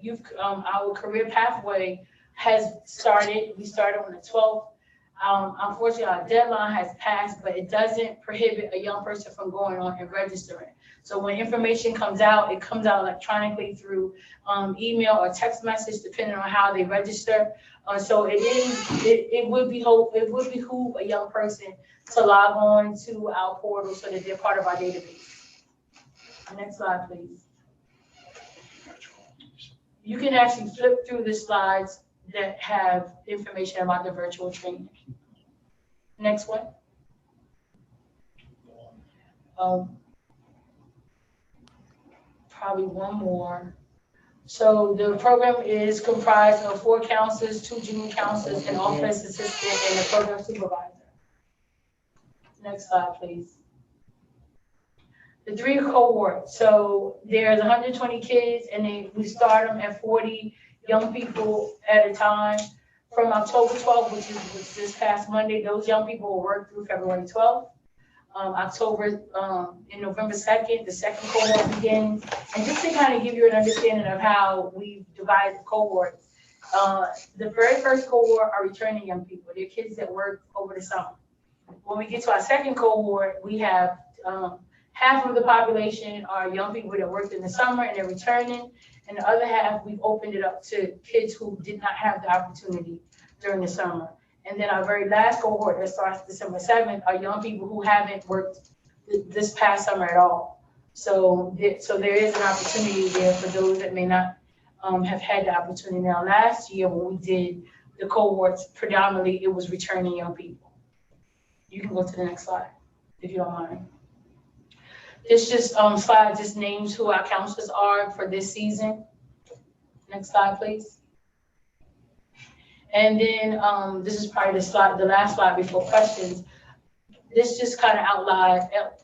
career pathway has started. We started on the 12th. Unfortunately, our deadline has passed, but it doesn't prohibit a young person from going on and registering. So when information comes out, it comes out electronically through email or text message, depending on how they register. So it would behoove a young person to log on to our portal so that they're part of our database. Next slide, please. You can actually flip through the slides that have information about the virtual training. Next one. probably one more. So the program is comprised of 4 counselors, 2 junior counselors, an office assistant, and a program supervisor. Next slide, please. The 3 cohorts. So there's 120 kids, and we start them at 40 young people at a time. From October 12th, which is this past Monday, those young people will work through February 12th. In November 2nd, the second cohort begins. And just to kind of give you an understanding of how we divide the cohorts, the very first cohort are returning young people. They're kids that work over the summer. When we get to our second cohort, we have half of the population are young people that worked in the summer and they're returning. And the other half, we've opened it up to kids who did not have the opportunity during the summer. And then our very last cohort that starts December 7th are young people who haven't worked this past summer at all. So there is an opportunity there for those that may not have had the opportunity. Now, last year when we did the cohorts, predominantly it was returning young people. You can go to the next slide, if you don't mind. This just slide just names who our counselors are for this season. Next slide, please. And then this is probably the last slide before questions. This just kind of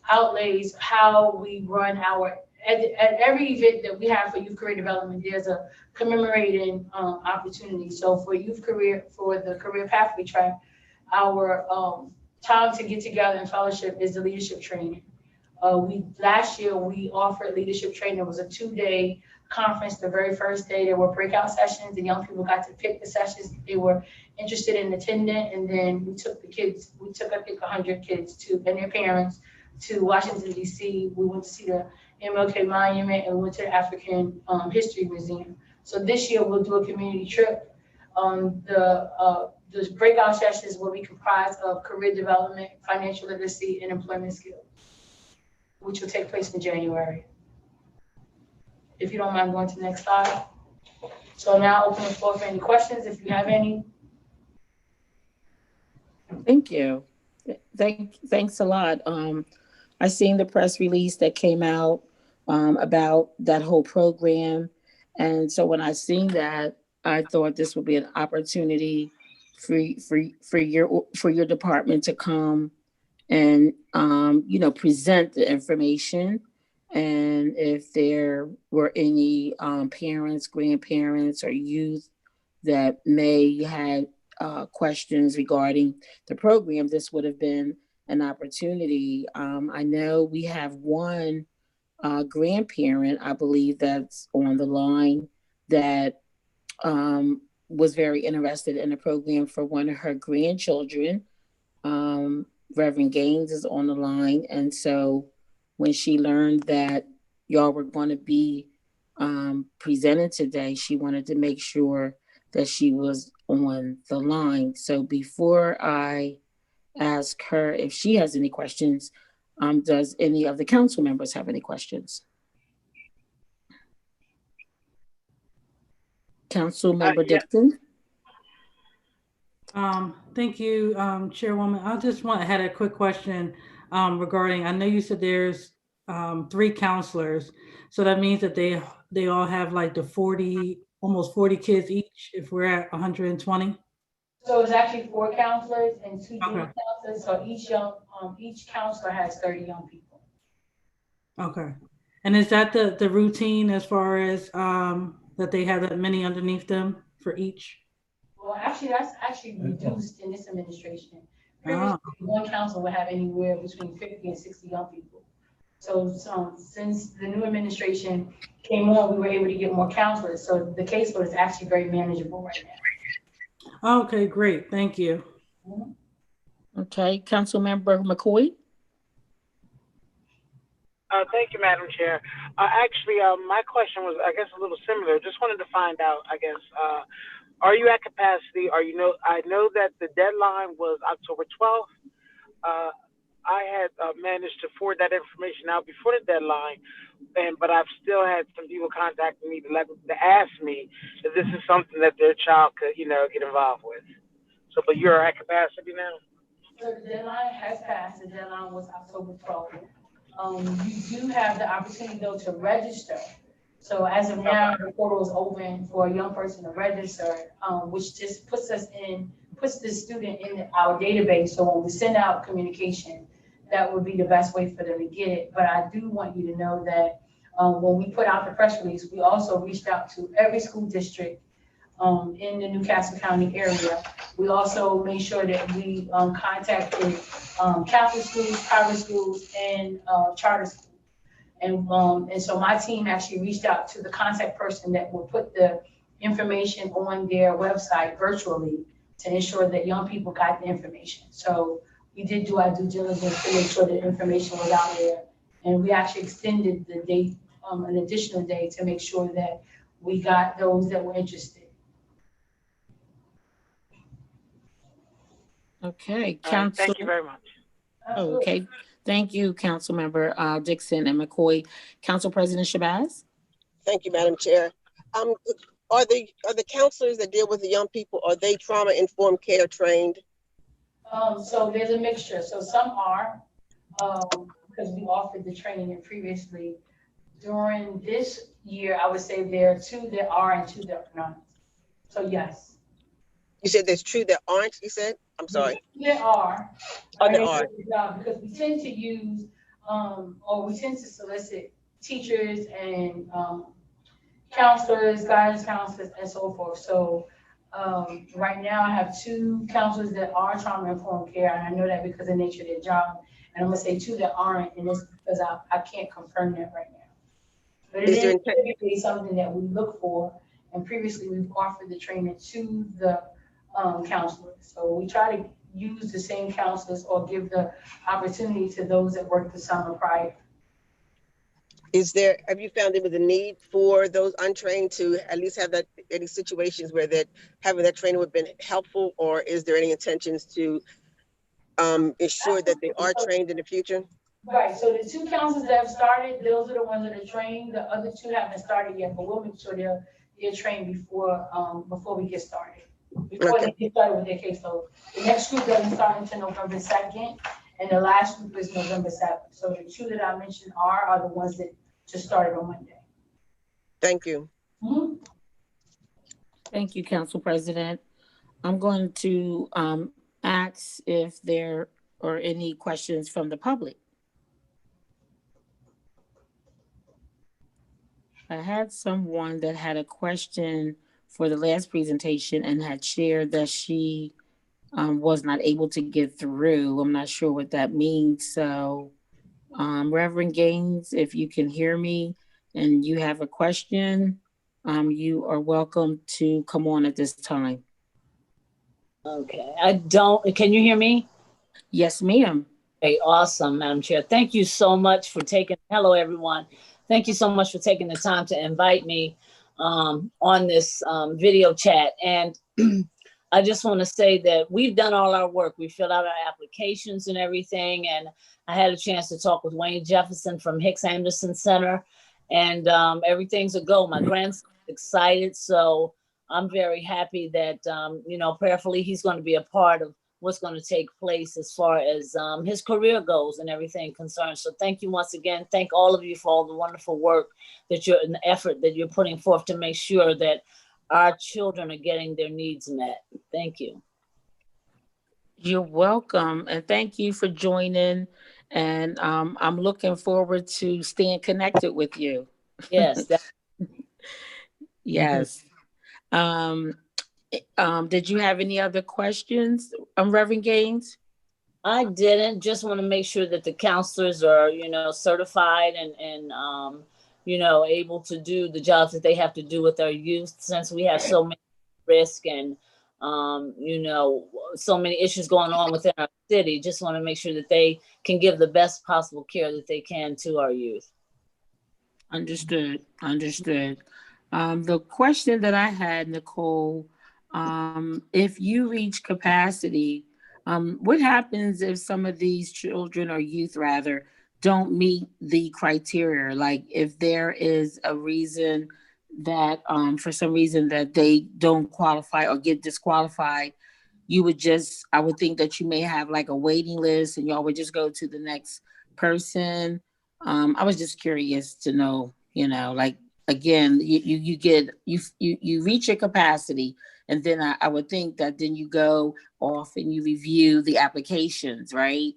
outlays how we run at every event that we have for youth career development, there's a commemorating opportunity. So for the career pathway track, our time to get together and fellowship is the leadership training. Last year we offered leadership training. It was a 2-day conference. The very first day there were breakout sessions. The young people got to pick the sessions they were interested in attending, and then we took I think 100 kids and their parents to Washington D.C. We went to see the MLK Monument and went to the African History Museum. So this year we'll do a community trip. The breakout sessions will be comprised of career development, financial literacy, and employment skills, which will take place in January. If you don't mind going to the next slide. So now open the floor for any questions, if you have any. Thank you. Thanks a lot. I seen the press release that came out about that whole program. And so when I seen that, I thought this would be an opportunity for your department to come and present the information. And if there were any parents, grandparents, or youth that may have questions regarding the program, this would have been an opportunity. I know we have one grandparent, I believe, that's on the line that was very interested in the program for one of her grandchildren. Reverend Gaines is on the line. And so when she learned that y'all were going to be presented today, she wanted to make sure that she was on the line. So before I ask her if she has any questions, does any of the council members have any questions? Councilmember Dixon? Thank you, Chairwoman. I had a quick question regarding, I know you said there's 3 counselors. So that means that they all have like almost 40 kids each if we're at 120? So it's actually 4 counselors and 2 junior counselors. So each counselor has 30 young people. Okay. And is that the routine as far as that they have that many underneath them for each? Well, actually, that's reduced in this administration. Previously, one council would have anywhere between 50 and 60 young people. So since the new administration came on, we were able to get more counselors. So the caseload is actually very manageable right now. Okay, great. Thank you. Okay, Councilmember McCoy. Thank you, Madam Chair. Actually, my question was, I guess, a little similar. Just wanted to find out, I guess, are you at capacity? I know that the deadline was October 12th. I had managed to forward that information out before the deadline, but I've still had some people contacting me to ask me if this is something that their child could, get involved with. So, but you're at capacity now? So the deadline has passed. The deadline was October 12th. You do have the opportunity, though, to register. So as of now, the portal is open for a young person to register, which just puts the student in our database. So when we send out communication, that would be the best way for them to get it. But I do want you to know that when we put out the press release, we also reached out to every school district in the Newcastle County area. We also made sure that we contacted Catholic schools, private schools, and charter schools. And so my team actually reached out to the contact person that will put the information on their website virtually to ensure that young people got the information. So we did do our due diligence to make sure that information was out there. And we actually extended the date, an additional day, to make sure that we got those that were interested. Okay, All right, Council. thank you very much. Okay, thank you, Councilmember Dixon and McCoy. Council President Shabazz? Thank you, Madam Chair. Are the counselors that deal with the young people, are they trauma-informed care trained? So there's a mixture. So some are, because we offered the training previously. During this year, I would say there are 2 that are and 2 that are not. So yes. You said there's 2 that aren't, you said? I'm sorry. There are. Oh, there are. Because we tend to use, or we tend to solicit teachers and counselors, guidance counselors, and so forth. So right now I have 2 counselors that are trauma-informed care, and I know that because of the nature of their job. And I'm gonna say 2 that aren't, and it's because I can't confirm that right now. But it is typically something that we look for, and previously we've offered the training to the counselors. So we try to use the same counselors or give the opportunity to those that worked the summer prior. Have you found there was a need for those untrained to at least have that, any situations where that having that training would have been helpful, or is there any intentions to ensure that they are trained in the future? Right, so the 2 counselors that have started, those are the ones that are trained. The other 2 haven't started yet, but we'll make sure they're trained before we get started. Before they get started with their caseload. The next group doesn't start until November 2nd, and the last group is November 7th. So the 2 that I mentioned are the ones that just started on Monday. Thank you. Mm-hmm. Thank you, Council President. I'm going to ask if there are any questions from the public. I had someone that had a question for the last presentation and had shared that she was not able to get through. I'm not sure what that means. So Reverend Gaines, if you can hear me and you have a question, you are welcome to come on at this time. Okay, can you hear me? Yes, ma'am. Okay, awesome, Madam Chair. Thank you so much for hello, everyone. Thank you so much for taking the time to invite me on this video chat. And I just want to say that we've done all our work. We filled out our applications and everything. And I had a chance to talk with Wayne Jefferson from Hicks Anderson Center, and everything's a go. My grandson's excited. So I'm very happy that, prayerfully he's going to be a part of what's going to take place as far as his career goes and everything concerned. So thank you once again. Thank all of you for all the wonderful work and the effort that you're putting forth to make sure that our children are getting their needs met. Thank you. You're welcome. And thank you for joining. And I'm looking forward to staying connected with you. Yes. Yes. Did you have any other questions, Reverend Gaines? I didn't. Just want to make sure that the counselors are, certified and able to do the jobs that they have to do with our youth, since we have so many risks and, so many issues going on within our city. Just want to make sure that they can give the best possible care that they can to our youth. Understood. The question that I had, Nicole, if you reach capacity, what happens if some of these children or youth rather don't meet the criteria? Like if there is a reason that for some reason that they don't qualify or get disqualified, I would think that you may have like a waiting list and y'all would just go to the next person. I was just curious to know, like again, you reach your capacity, and then I would think that then you go off and you review the applications, right?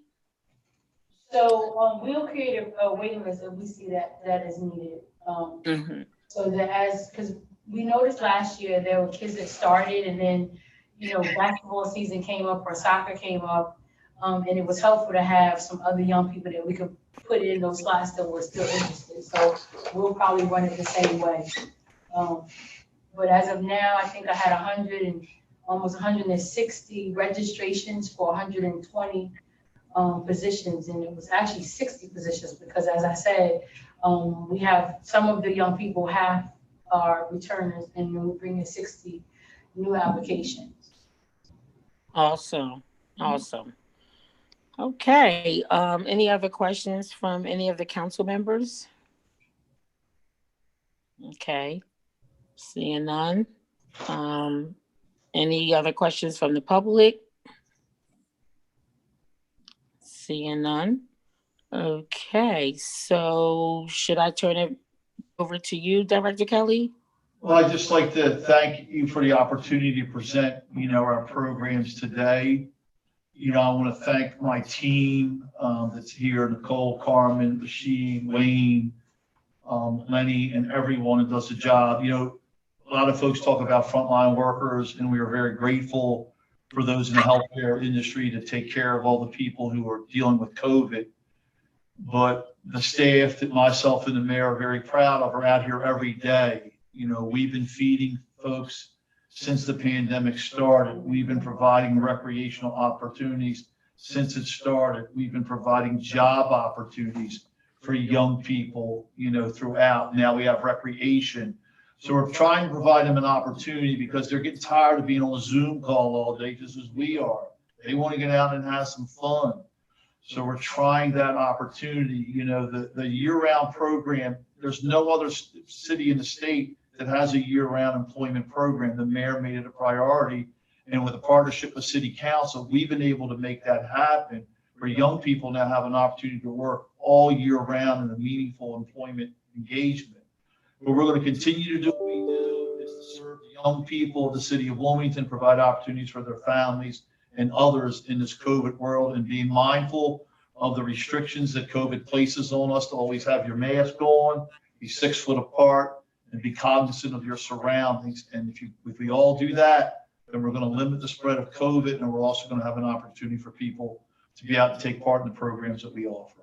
So, we'll create a waiting list if we see that is needed. Mhm. So that because we noticed last year there were kids that started and then, basketball season came up or soccer came up. And it was helpful to have some other young people that we could put in those slots that were still interested. So we'll probably run it the same way. But as of now, I think I had almost 160 registrations for 120 positions, and it was actually 60 positions because, as I said, we have some of the young people half are returners, and then we bring in 60 new applications. Awesome. Okay, any other questions from any of the council members? Okay, seeing none. Any other questions from the public? Seeing none. Okay, so should I turn it over to you, Director Kelley? Well, I'd just like to thank you for the opportunity to present, our programs today. I want to thank my team that's here, Nicole, Carmen, Rashid, Wayne, Lenny, and everyone that does the job. A lot of folks talk about frontline workers, and we are very grateful for those in the healthcare industry to take care of all the people who are dealing with COVID. But the staff that myself and the mayor are very proud of are out here every day. We've been feeding folks since the pandemic started. We've been providing recreational opportunities since it started. We've been providing job opportunities for young people, throughout. Now we have recreation. So we're trying to provide them an opportunity because they're getting tired of being on a Zoom call all day, just as we are. They want to get out and have some fun. So we're trying that opportunity. The year-round program, there's no other city in the state that has a year-round employment program. The mayor made it a priority. And with a partnership with City Council, we've been able to make that happen, where young people now have an opportunity to work all year round in a meaningful employment engagement. But we're going to continue to do what we do, is to serve the young people of the city of Wilmington, provide opportunities for their families and others in this COVID world, and being mindful of the restrictions that COVID places on us, to always have your mask on, be 6 foot apart, and be cognizant of your surroundings. And if we all do that, then we're going to limit the spread of COVID, and we're also going to have an opportunity for people to be out and take part in the programs that we offer.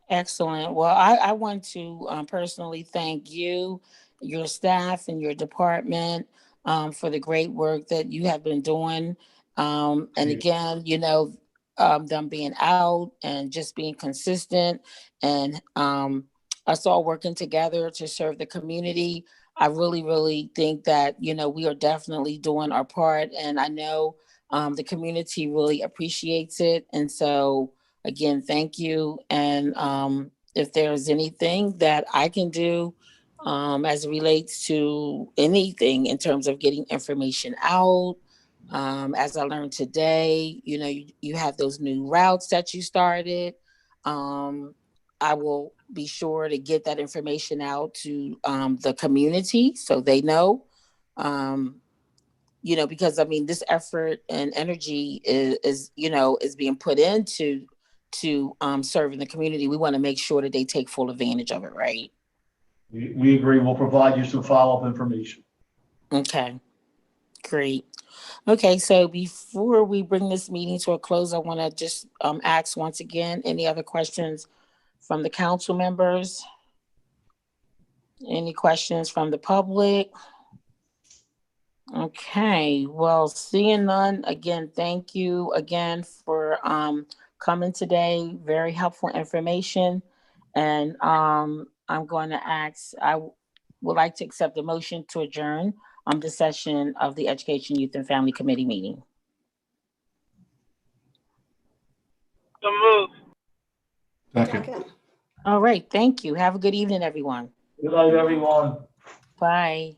Excellent. Well, I want to personally thank you, your staff, and your department for the great work that you have been doing. And again, them being out and just being consistent, and us all working together to serve the community. I really, really think that, we are definitely doing our part, and I know the community really appreciates it. And so, again, thank you. And if there's anything that I can do as it relates to anything in terms of getting information out, as I learned today, you have those new routes that you started. I will be sure to get that information out to the community so they know. Because this effort and energy is being put into serving the community. We want to make sure that they take full advantage of it, right? We agree. We'll provide you some follow-up information. Okay, great. Okay, so before we bring this meeting to a close, I want to just ask once again, any other questions from the council members? Any questions from the public? Okay, well, seeing none, again, thank you again for coming today. Very helpful information. And I'm going to ask, I would like to accept the motion to adjourn the session of the Education, Youth, and Family Committee meeting. So moved. Second. All right, thank you. Have a good evening, everyone. Good night, everyone. Bye.